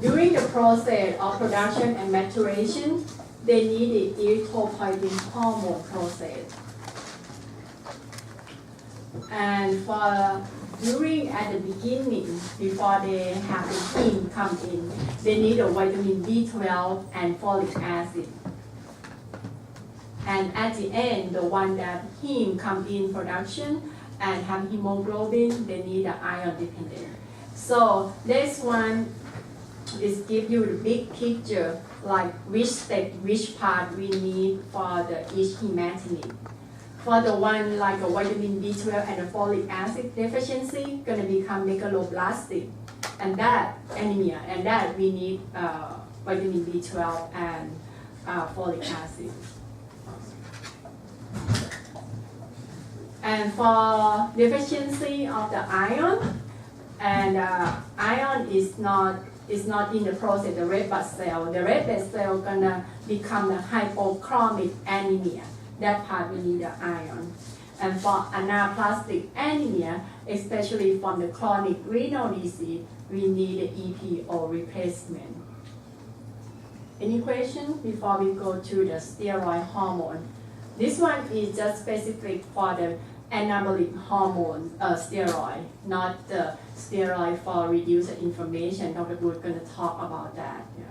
During the process of production and maturation, they need the erythropoietin hormone process. And during at the beginning, before they have the heme come in, they need a vitamin B12 and folic acid. And at the end, the one that heme come in production and have hemoglobin, they need the iron dependent. So this one is give you the big picture, like which step, which part we need for the each hematinic. For the one like a vitamin B12 and a folic acid deficiency, gonna become megaloblastic, and that anemia, and that we need vitamin B12 and folic acid. And for deficiency of the iron, and iron is not in the process, the red blood cell. The red blood cell gonna become the hypochromic anemia. That part we need the iron. And for anaplastic anemia, especially from the chronic renal disease, we need the EPO replacement. Any questions before we go to the steroid hormone? This one is just specific for the anabolic hormone steroid, not the steroid for reduced inflammation. Dr. Wood is going to talk about that. Yeah.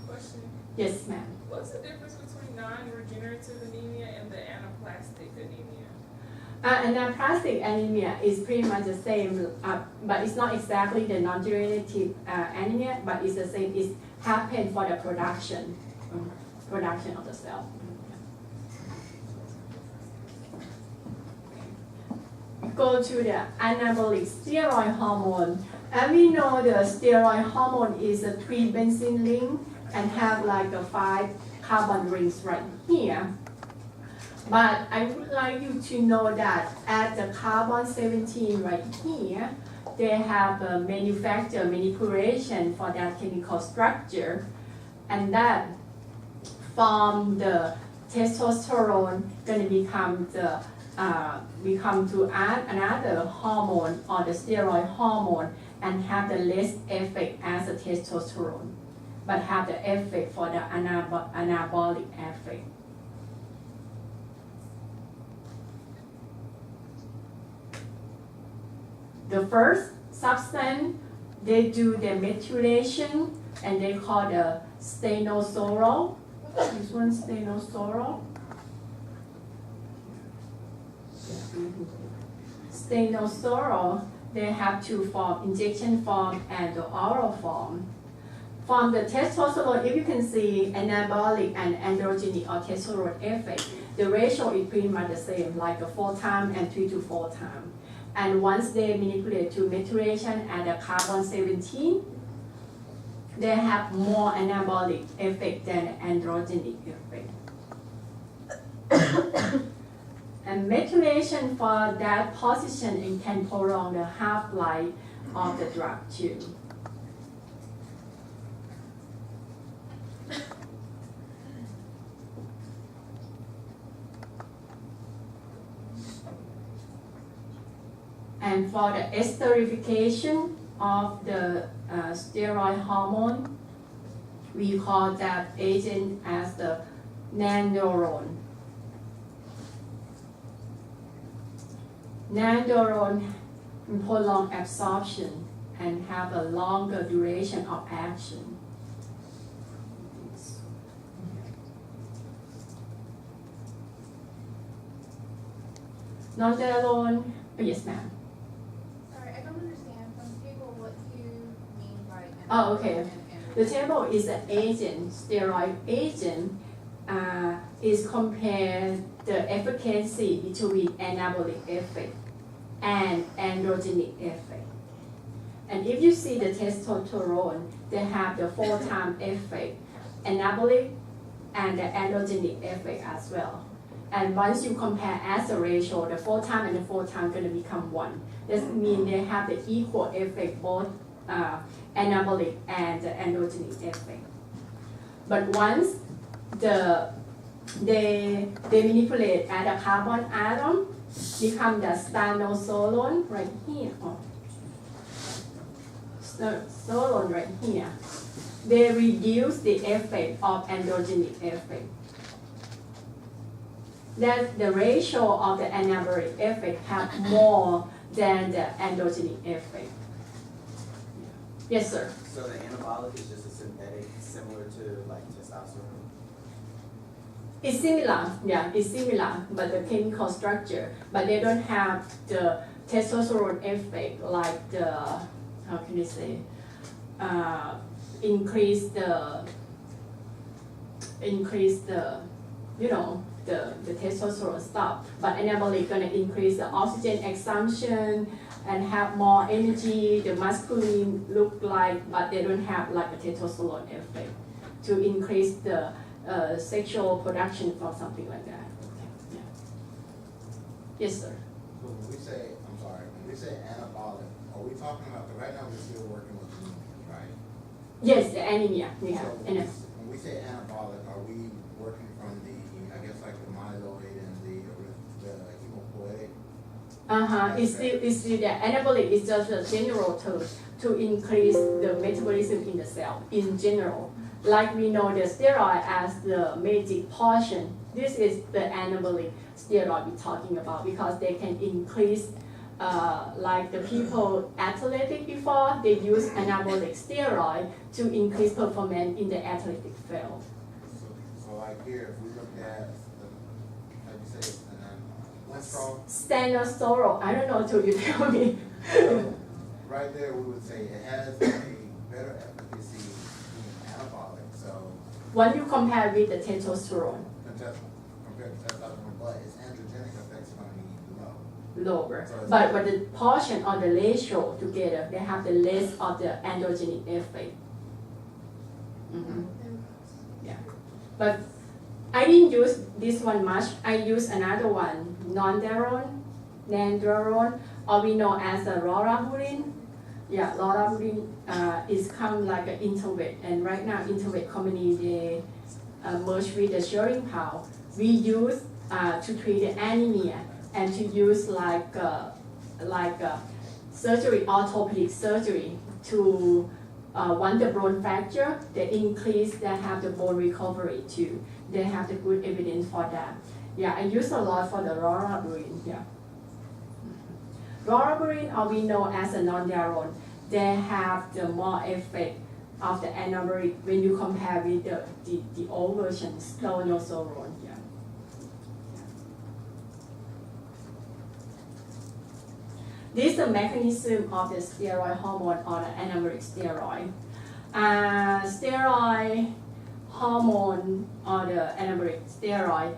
Question. Yes, ma'am. What's the difference between non-regenerative anemia and the anaplastic anemia? Anaplastic anemia is pretty much the same, but it's not exactly the non-regenerative anemia, but it's the same. It happens for the production of the cell. Go to the anabolic steroid hormone. And we know the steroid hormone is a 3 benzene ring and have like a 5 carbon rings right here. But I would like you to know that at the carbon 17 right here, they have a manipulation for that chemical structure, and that from the testosterone going to become to add another hormone or the steroid hormone and have the less effect as the testosterone, but have the effect for the anabolic effect. The first substance, they do the methylation and they call the stenosorol. This one stenosorol. Stenosorol, they have two forms, injection form and the oral form. From the testosterone, if you can see anabolic and androgenic or testosterone effect, the ratio is pretty much the same, like a 4 times and 3 to 4 times. And once they manipulate to maturation at the carbon 17, they have more anabolic effect than androgenic effect. And methylation for that position, it can prolong the half-life of the drug too. And for the esterification of the steroid hormone, we call that agent as the nandrolone. Nandrolone prolong absorption and have a longer duration of action. Nandrolone, yes ma'am. Sorry, I don't understand from the table what you mean by Oh, okay. The table is an agent, steroid agent, is compared the efficacy between anabolic effect and androgenic effect. And if you see the testosterone, they have the 4 times effect, anabolic and the androgenic effect as well. And once you compare as a ratio, the 4 times and the 4 times going to become 1. That means they have the equal effect, both anabolic and the androgenic effect. But once they manipulate at the carbon atom, become the stenosolone right here. testosterone right here, they reduce the effect of androgenic effect. That the ratio of the anabolic effect have more than the androgenic effect. Yes, sir. So the anabolic is just a synthetic, similar to like testosterone? It's similar, yeah, it's similar, but the chemical structure, but they don't have the testosterone effect like the, how can you say, increase the, you know, the testosterone stuff. But anabolic gonna increase the oxygen exhaustion and have more energy, the masculine look like, but they don't have like a testosterone effect to increase the sexual production or something like that. Yeah. Yes, sir. So when we say, I'm sorry, when we say anabolic, are we talking about, right now we're still working with anemia, right? Yes, the anemia we have. So when we say anabolic, are we working from the, I guess like the myeloid and the hemopoietic? It's still the anabolic is just a general term to increase the metabolism in the cell in general. Like we know the steroid as the magic portion. This is the anabolic steroid we're talking about because they can increase, like the people athletic before, they use anabolic steroid to increase performance in the athletic field. So like here, if we look at, how do you say it, cholesterol? Standard I don't know till you tell me. So right there, we would say it has a better efficacy being anabolic, so When you compare with the testosterone, compared to testosterone, but its androgenic effects are going to be low. lower. But the portion or the ratio together, they have the less of the androgenic effect. Yeah. But I didn't use this one much. I use another one, nandrolone, or we know as a lorabulin. Yeah, lorabulin is come like an interweight, and right now interweight company they merge with the sharing power. We use to treat the anemia and to use like surgery, orthopedic surgery to want the bone fracture, they increase, they have the bone recovery too. They have the good evidence for that. Yeah, I use a lot for the lorabulin. Yeah. Lorabulin, or we know as a nonsteroidal, they have the more effect of the anabolic when you compare with the old version, stonozolerone. Yeah. This is the mechanism of the steroid hormone or the anabolic steroid. Steroid hormone or the anabolic steroid,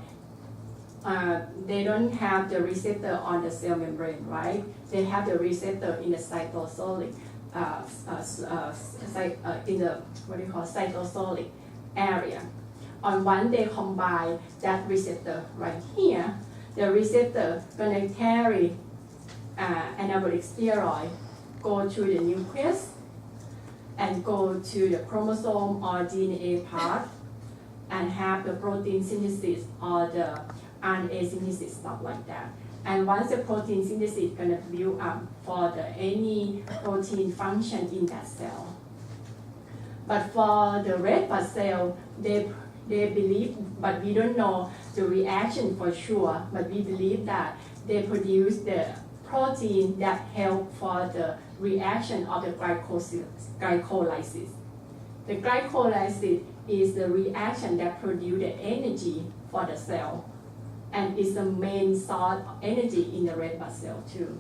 they don't have the receptor on the cell membrane, right? They have the receptor in the cytosolic, in the cytosolic area. On one they combine that receptor right here, the receptor gonna carry anabolic steroid, go to the nucleus and go to the chromosome or DNA part and have the protein synthesis or the RNA synthesis, stuff like that. And once the protein synthesis is gonna build up for any protein function in that cell. But for the red blood cell, they believe, but we don't know the reaction for sure, but we believe that they produce the protein that help for the reaction of the glycolysis. The glycolysis is the reaction that produces the energy for the cell, and is the main source of energy in the red blood cell too.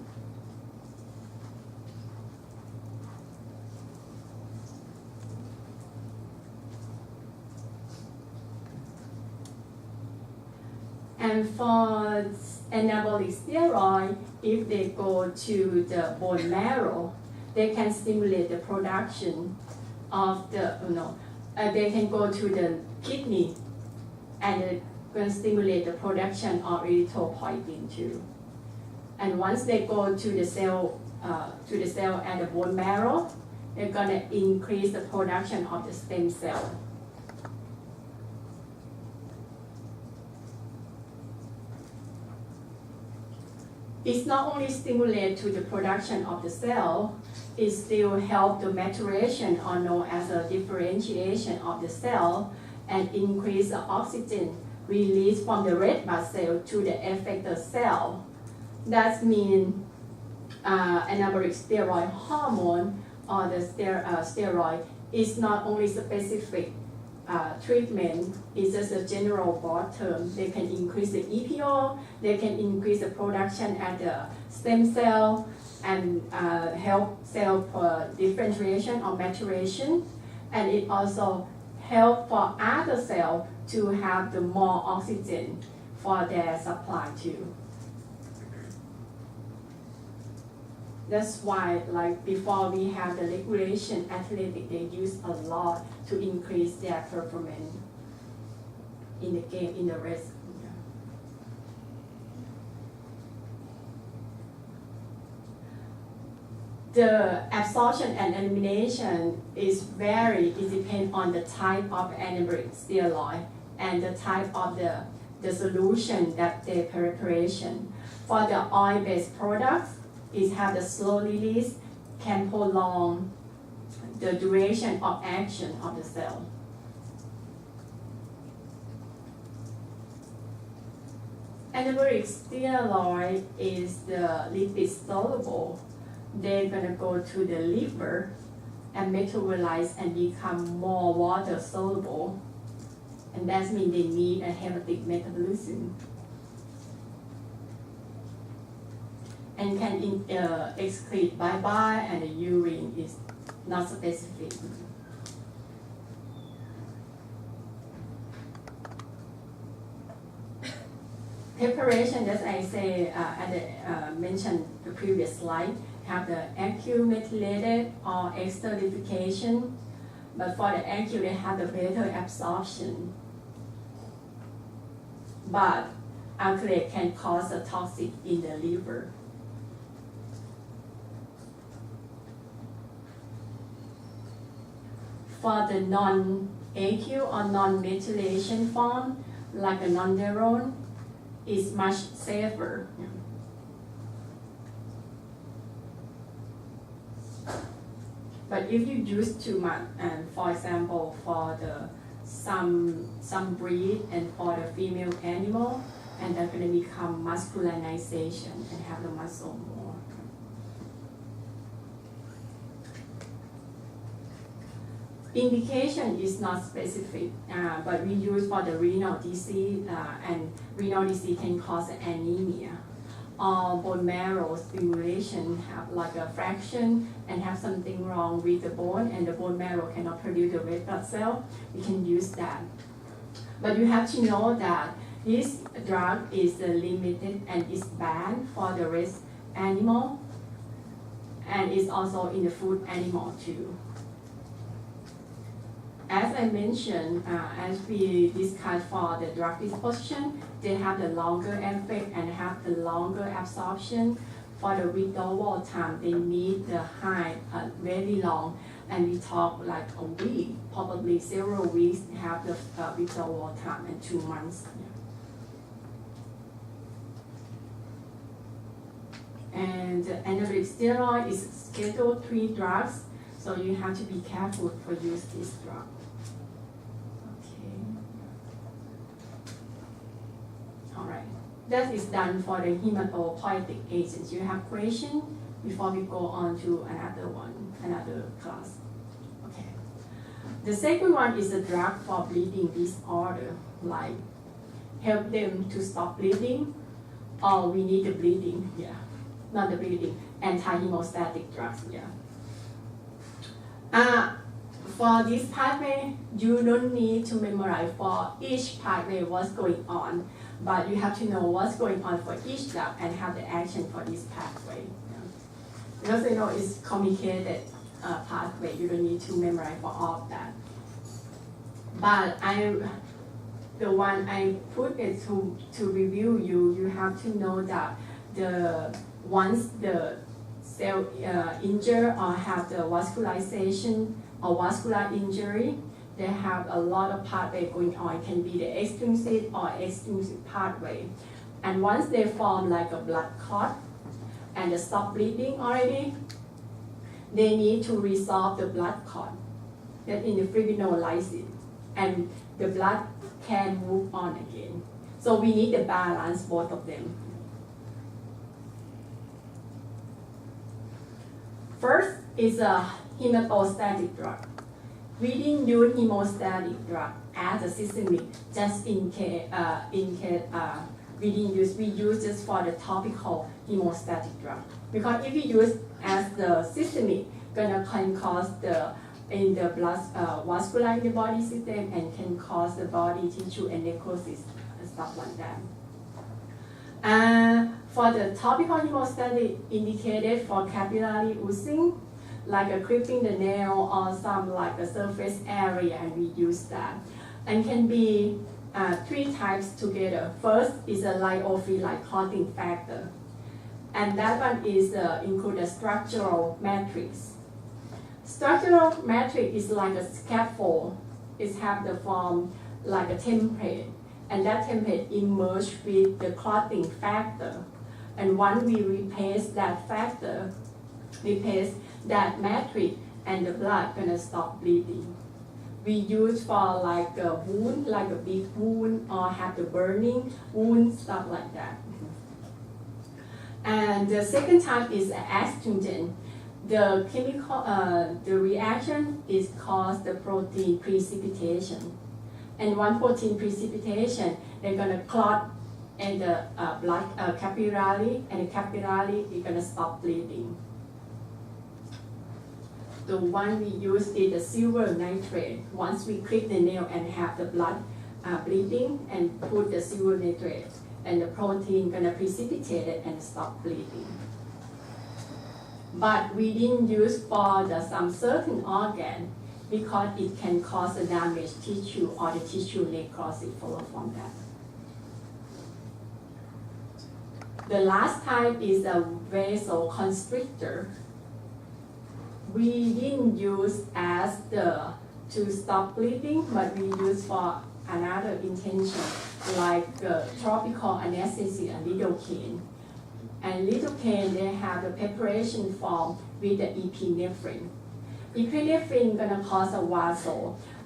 And for anabolic steroid, if they go to the bone marrow, they can stimulate the production of the, they can go to the kidney and it can stimulate the production of erythropoietin too. And once they go to the cell and the bone marrow, they're gonna increase the production of the stem cell. it's not only stimulate to the production of the cell, it still help the maturation or known as a differentiation of the cell and increase the oxygen released from the red blood cell to the effector cell. That means anabolic steroid hormone or the steroid is not only specific treatment, it's just a general broad term. They can increase the EPO, they can increase the production at the stem cell and help cell differentiation or maturation, and it also help for other cells to have the more oxygen for their supply too. That's why, like before we have the regulation athletic, they use a lot to increase their performance in the game, in the race. The absorption and elimination is it depends on the type of anabolic steroid and the type of the solution that they preparation. For the oil-based products, it have the slow release, can prolong the duration of action of the cell. Anabolic steroid is the lipid soluble. They're gonna go to the liver and metabolize and become more water soluble. And that means they need a hepatic metabolism. And can excrete by bile, and the urine is not specific. Preparation, as I say, mentioned the previous slide, have the acute methylated or esterification, but for the acute they have the better absorption. But alkylate can cause a toxic in the liver. For the non-acute or non-methylation form, like a nonderone, is much safer. But if you use too much, and for example, for the some breed and for the female animal, and they're going to become masculinization and have the muscle more. Indication is not specific, but we use for the renal disease, and renal disease can cause anemia. Or bone marrow stimulation have like a fraction and have something wrong with the bone, and the bone marrow cannot produce the red blood cell. We can use that. But you have to know that this drug is limited and is banned for the rest animal, and it's also in the food animal too. As I mentioned, as we discussed for the drug disposition, they have the longer effect and have the longer absorption. For the withdrawal time, they need the high, very long, and we talk like a week, probably several weeks, have the withdrawal time, and 2 months. And anabolic steroid is Schedule 3 drugs, so you have to be careful for use this drug. Alright, that is done for the hematopoietic agents. You have question before we go on to another class. Okay. The second one is a drug for bleeding disorder, like help them to stop bleeding, or we need the bleeding, not the bleeding, anti-hemostatic drugs, For this pathway, you don't need to memorize for each pathway what's going on, but you have to know what's going on for each drug and have the action for this pathway. Because it's complicated pathway, you don't need to memorize for all of that. But the one I put it to review you have to know that once the cell injured or have the vascularization or vascular injury, they have a lot of pathway going on. It can be the extrinsic or extrinsic pathway. And once they form like a blood clot and stop bleeding already, they need to resolve the blood clot that in the fibrinolysis, and the blood can move on again. So we need to balance both of them. First is a hemostatic drug. We didn't use hemostatic drug as a systemic just in case we use just for the topical hemostatic drug. Because if we use as the systemic, can cause in the blood vascular in the body system and can cause the body tissue and necrosis and stuff like that. For the topical hemostatic indicated for capillary oozing, like clipping the nail or some like a surface area, and we use that. And can be 3 types together. First is a lyophilized clotting factor, and that one is include a structural matrix. Structural matrix is like a scaffold. It have the form like a template, and that template emerge with the clotting factor. And once we replace that factor, replace that matrix, and the blood gonna stop bleeding. We use for like a wound, like a big wound, or have the burning wound, stuff like that. And the second type is astringent. The chemical, the reaction is caused the protein precipitation. And one protein precipitation, they're gonna clot in the blood capillary, and the capillary is gonna stop bleeding. The one we use is the silver nitrate. Once we clip the nail and have the blood bleeding, and put the silver nitrate, and the protein gonna precipitate it and stop bleeding. But we didn't use for some certain organ because it can cause a damaged tissue or the tissue necrosis follow from that. The last type is a vasoconstrictor. We didn't use as to stop bleeding, but we use for another intention, like tropical anesthesia and lidocaine. And lidocaine, they have the preparation form with the epinephrine. Epinephrine gonna cause a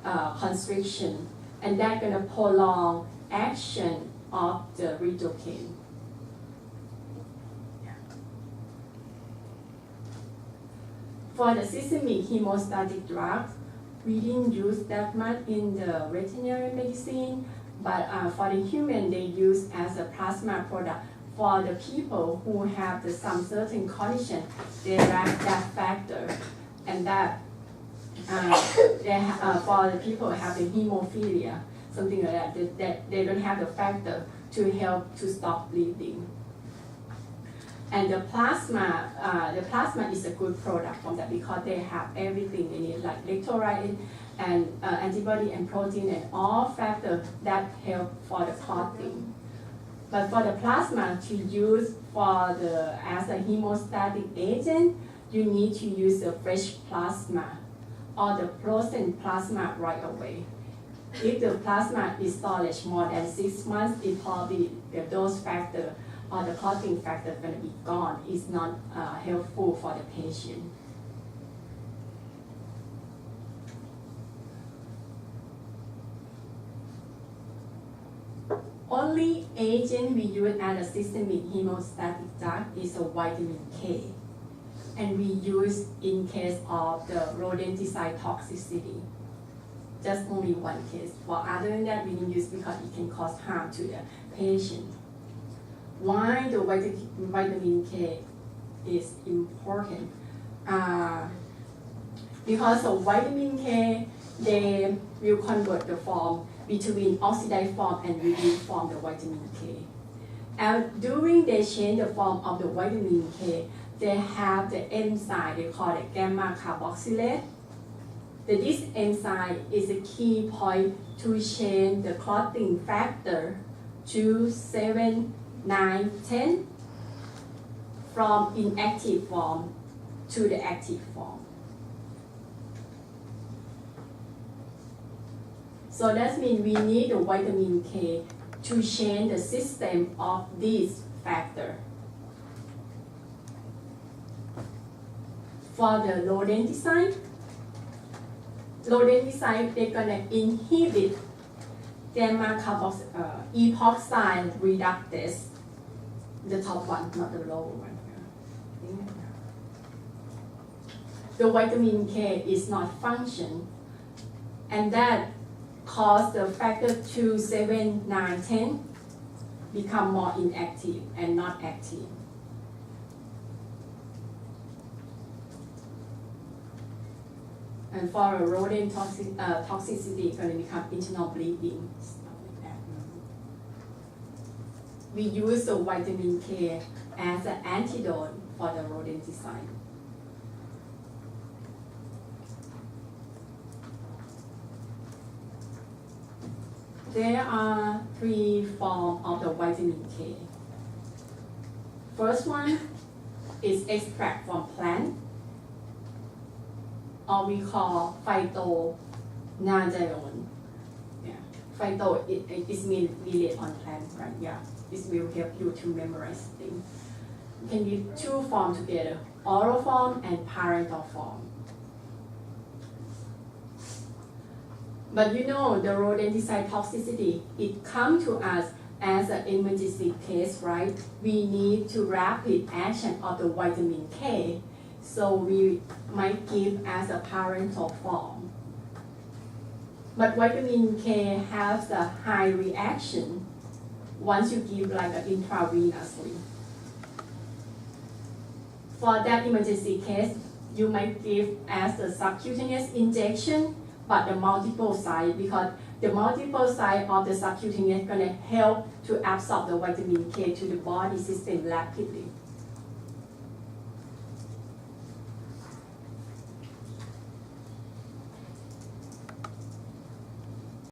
vasoconstriction, and that gonna prolong action of the lidocaine. For the systemic hemostatic drugs, we didn't use that much in the veterinary medicine, but for the human, they use as a plasma product. For the people who have some certain condition, they lack that factor, and that for the people who have the hemophilia, something like that they don't have the factor to help to stop bleeding. And the plasma is a good product from that because they have everything in it, like electrolyte and antibody and protein and all factors that help for the clotting. But for the plasma to use as a hemostatic agent, you need to use the fresh plasma or the frozen plasma right away. If the plasma is storage more than 6 months, it probably the dose factor or the clotting factor is going to be gone. It's not helpful for the patient. Only agent we use as a systemic hemostatic drug is a vitamin K, and we use in case of the rodenticide toxicity. Just only one case. For other than that, we didn't use because it can cause harm to the patient. Why the vitamin K is important? Because of vitamin K, they will convert the form between oxidized form and reduced form of the vitamin K. And during they change the form of the vitamin K, they have the enzyme, they call it gamma carboxylate. This enzyme is a key point to change the clotting factor to 7, 9, 10 from inactive form to the active form. So that means we need the vitamin K to change the system of this factor. For the rodenticide, they're gonna inhibit gamma epoxide reductase, the top one, not the lower one. The vitamin K is not function, and that cause the factor 2, 7, 9, 10 become more inactive and not active. And for a rodent toxicity, it's going to become internal bleeding, stuff like that. We use the vitamin K as an antidote for the rodenticide. There are 3 forms of the vitamin K. First one is extract from plant, or we call phytonadione. Yeah, phyto it means relate on plant, right? Yeah, this will help you to memorize things. You can use 2 forms together: oral form and parental form. But you know, the rodenticide toxicity, it comes to us as an emergency case, right? We need to rapid action of the vitamin K, so we might give as a parental form. But vitamin K has a high reaction once you give like intravenously. For that emergency case, you might give as a subcutaneous injection, but the multiple site, because the multiple site of the subcutaneous is going to help to absorb the vitamin K to the body system rapidly.